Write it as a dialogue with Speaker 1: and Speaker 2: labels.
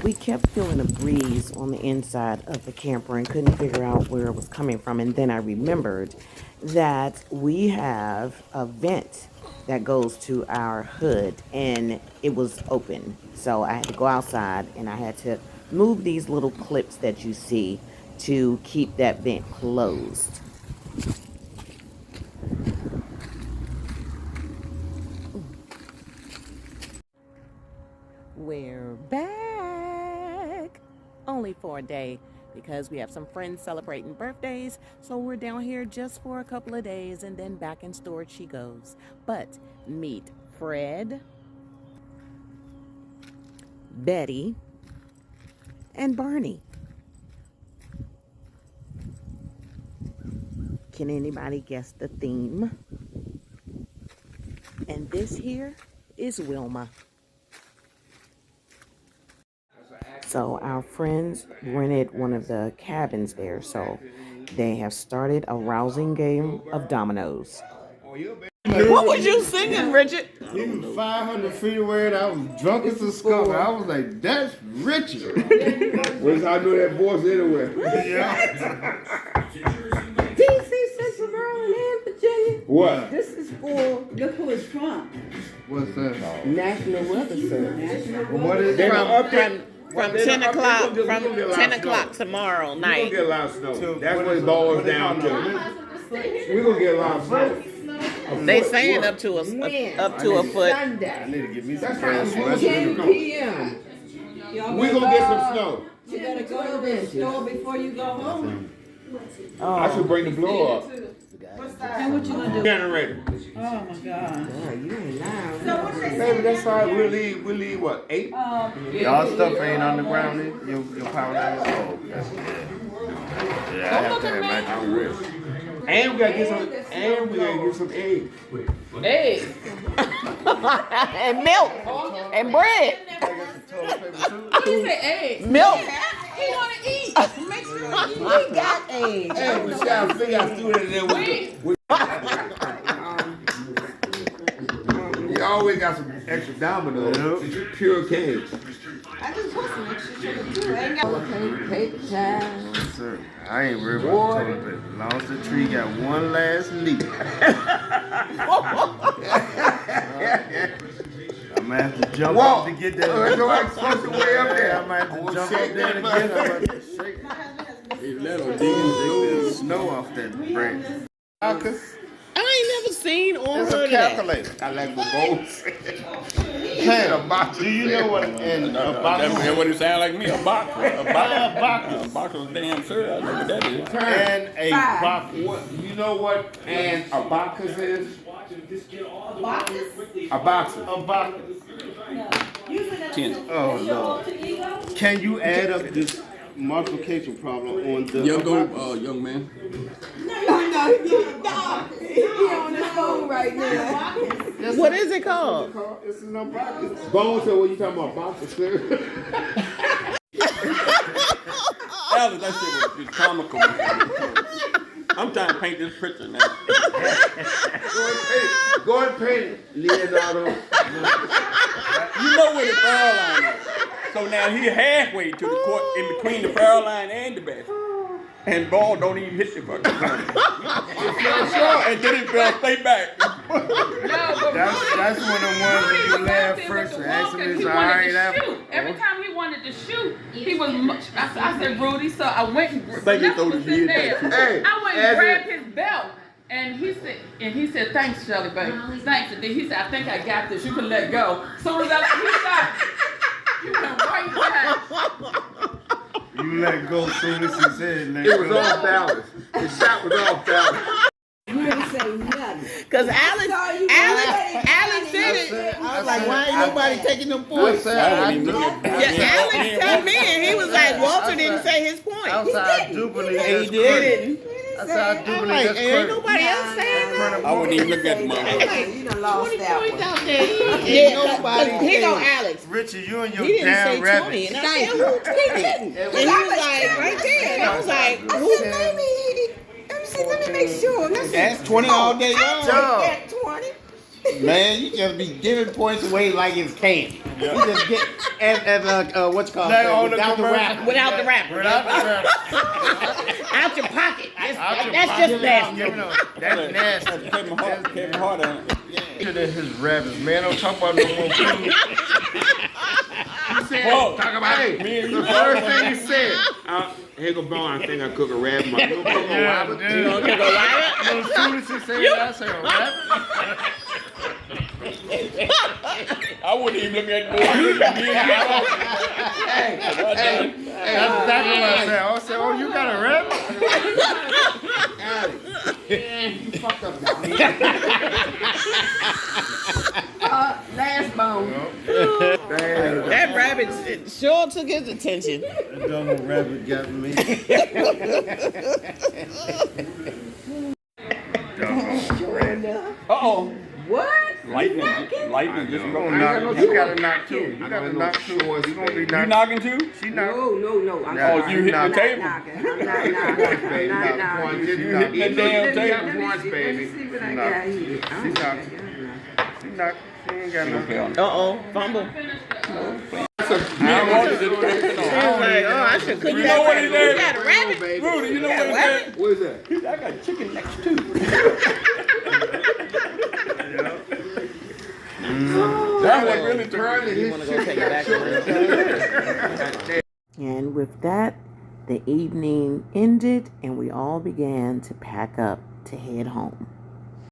Speaker 1: we kept feeling a breeze on the inside of the camper and couldn't figure out where it was coming from. And then I remembered that we have a vent that goes to our hood and it was open. So I had to go outside and I had to move these little clips that you see to keep that vent closed. We're back, only for a day because we have some friends celebrating birthdays, so we're down here just for a couple of days and then back in storage she goes. But meet Fred, Betty, and Barney. Can anybody guess the theme? And this here is Wilma. So our friends rented one of the cabins there, so they have started a rousing game of Dominos. What was you singing, Richard?
Speaker 2: He was 500 feet away and I was drunk as a skunk. I was like, that's Richard.
Speaker 3: Where's I know that voice anywhere?
Speaker 2: Yeah.
Speaker 4: DC Central Maryland and Virginia.
Speaker 3: What?
Speaker 4: This is for, look who it's from.
Speaker 2: What's that?
Speaker 4: National Weather Service.
Speaker 2: What is
Speaker 3: They're
Speaker 2: it?
Speaker 3: gonna update.
Speaker 1: From
Speaker 3: They're
Speaker 1: 10
Speaker 3: gonna-
Speaker 1: o'clock,
Speaker 3: they're
Speaker 1: from
Speaker 3: gonna get a lot
Speaker 1: 10
Speaker 3: of
Speaker 1: o'clock
Speaker 3: snow.
Speaker 1: tomorrow
Speaker 3: We're gonna
Speaker 1: night.
Speaker 3: get a lot of snow. That's
Speaker 2: what
Speaker 3: what it
Speaker 2: is-
Speaker 3: boils
Speaker 2: what they
Speaker 3: down
Speaker 2: call
Speaker 3: to. We're gonna get a lot of snow.
Speaker 1: They saying up to a foot.
Speaker 4: Sunday.
Speaker 2: I need to get me some
Speaker 3: That's
Speaker 2: fresh
Speaker 3: fine.
Speaker 2: sweats.
Speaker 4: 10 p.m.
Speaker 3: We're gonna get some snow.
Speaker 4: You gotta go to the store before you go home.
Speaker 3: I should bring the blower up.
Speaker 4: And what you gonna do?
Speaker 3: Generator.
Speaker 4: Oh my God.
Speaker 2: Yeah, you ain't lying.
Speaker 3: Baby, that's all right. We'll leave what, 8?
Speaker 2: Y'all stuff ain't on the ground, your power line. Oh, that's good. Yeah, I have to imagine.
Speaker 3: I'm real. And we gotta get some eggs.
Speaker 1: Eggs. And milk. And bread.
Speaker 4: He said eggs.
Speaker 1: Milk.
Speaker 4: He wanna eat. Make sure he got eggs.
Speaker 3: Hey, we gotta figure out to do it and then we always got some extra Dominos. Pure cane.
Speaker 4: I just put some extra sugar too. I ain't got paper towel.
Speaker 2: Sir, I ain't worried about the toilet paper. As long as the tree got one last leak. I'm gonna have to jump up to get that.
Speaker 3: So I'm supposed to way up there.
Speaker 2: I might have to jump up there to get it. Shake snow off that branch.
Speaker 1: I ain't never seen or
Speaker 2: It's a
Speaker 1: heard of that.
Speaker 2: calculator.
Speaker 3: I like what gold said.
Speaker 2: Do you know what an
Speaker 5: That's what it sound like me, a box. A box of damn sir, I know what that is.
Speaker 2: and a box?
Speaker 3: You know what an abacus is? A boxer.
Speaker 2: A box.
Speaker 5: 10.
Speaker 2: Oh no. Can you add up this multiplication problem on the
Speaker 5: Young man.
Speaker 4: No, he on his phone right now.
Speaker 1: What is it called?
Speaker 2: It's an abacus.
Speaker 3: Bone said, what you talking about, boxer, sir?
Speaker 5: Alex, that shit was comical. I'm trying to paint this picture now.
Speaker 3: Go and paint it, Leonardo.
Speaker 5: You know where the foul line is. So now he halfway to the court in between the foul line and the basket. And ball don't even hit the fucking ground. And then it fell straight back.
Speaker 2: That's one of the ones that you laugh first and ask him is alright after.
Speaker 6: Every time he wanted to shoot, he was much. I said, Rudy, so I went and
Speaker 5: Think he
Speaker 6: Vanessa
Speaker 5: threw
Speaker 6: was
Speaker 5: the
Speaker 6: sitting
Speaker 5: kid
Speaker 6: there.
Speaker 5: back.
Speaker 3: Hey,
Speaker 6: I went
Speaker 3: as
Speaker 6: and
Speaker 3: a-
Speaker 6: grabbed his belt. And he said, thanks, Shelly, baby. Thanks. And then he said, I think I got this. You can let go. So as he stopped, he went right back.
Speaker 2: You let go soon as he said let
Speaker 3: It was
Speaker 2: go.
Speaker 3: off balance. The shot was off balance.
Speaker 4: You didn't say nothing.
Speaker 1: Because Alex said it. I was like, why ain't nobody taking them points? Yeah, Alex told me, and he was like, Walter didn't say his point.
Speaker 2: Outside duplicate.
Speaker 1: He didn't.
Speaker 2: Outside
Speaker 1: I'm
Speaker 2: duplicate.
Speaker 1: like,
Speaker 2: That's
Speaker 1: ain't
Speaker 2: credit.
Speaker 1: nobody else saying that.
Speaker 5: I wouldn't even look at the motherfucker.
Speaker 4: You done lost that one.
Speaker 1: Yeah, nobody. Here go Alex.
Speaker 2: Richard, you and your
Speaker 1: He didn't say
Speaker 2: damn
Speaker 1: 20,
Speaker 2: rabbit.
Speaker 1: and I said, who didn't? And he was like, right there. And I was like, who?
Speaker 4: Let me make sure.
Speaker 5: That's 20 all day long.
Speaker 4: I took that 20.
Speaker 7: Man, you just be giving points away like it's candy. You just get as what's called
Speaker 2: Like on the
Speaker 7: without the
Speaker 2: commercial.
Speaker 7: wrapper.
Speaker 1: Without the wrapper.
Speaker 2: Without the wrapper.
Speaker 1: Out your pocket.
Speaker 2: Out your
Speaker 1: That's
Speaker 2: pocket.
Speaker 1: just nasty.
Speaker 2: That's nasty.
Speaker 5: Kevin Hart on it.
Speaker 2: Look at his rappers, man. Don't talk about no more food. He said,
Speaker 5: Whoa.
Speaker 2: talk about
Speaker 5: Me
Speaker 2: it.
Speaker 5: and
Speaker 2: The
Speaker 5: you
Speaker 2: first thing he said.
Speaker 3: Here go Bone, I think I cook a rabbit. You gonna cook a rabbit?
Speaker 2: You gonna cook a rabbit? As soon as he said that, I said, a rabbit?
Speaker 5: I wouldn't even look at the boy.
Speaker 2: That's exactly what I said. I said, oh, you got a rabbit?
Speaker 3: You fucked up now.
Speaker 4: Last bone.
Speaker 1: That rabbit sure took his attention.
Speaker 7: That double rabbit got me.
Speaker 5: Uh-oh.
Speaker 4: What?
Speaker 5: Lightning just
Speaker 2: You
Speaker 5: going
Speaker 2: gotta knock two. You gotta knock two. You gonna be
Speaker 5: You
Speaker 2: knocking.
Speaker 5: knocking too?
Speaker 2: She knocked.
Speaker 4: No. I'm
Speaker 2: Yeah,
Speaker 5: Oh,
Speaker 4: sorry.
Speaker 5: you hit the
Speaker 4: I'm not
Speaker 5: table.
Speaker 4: knocking. I'm not knocking. I'm not knocking.
Speaker 5: You hit that damn table.
Speaker 4: Let me see what I got here.
Speaker 2: She knocked. She knocked. She ain't got no.
Speaker 1: Uh-oh, fumble.
Speaker 5: Me and Walter just
Speaker 1: Like, oh, I should cook
Speaker 5: You
Speaker 1: that
Speaker 5: know what he
Speaker 1: rabbit. You
Speaker 5: said?
Speaker 1: got a rabbit?
Speaker 5: Rudy, you know what he
Speaker 1: rabbit?
Speaker 5: said?
Speaker 3: What is that?
Speaker 5: He said, I got chicken next too. That's what really turned it.
Speaker 1: You want to go take it back? And with that, the evening ended and we all began to pack up to head home.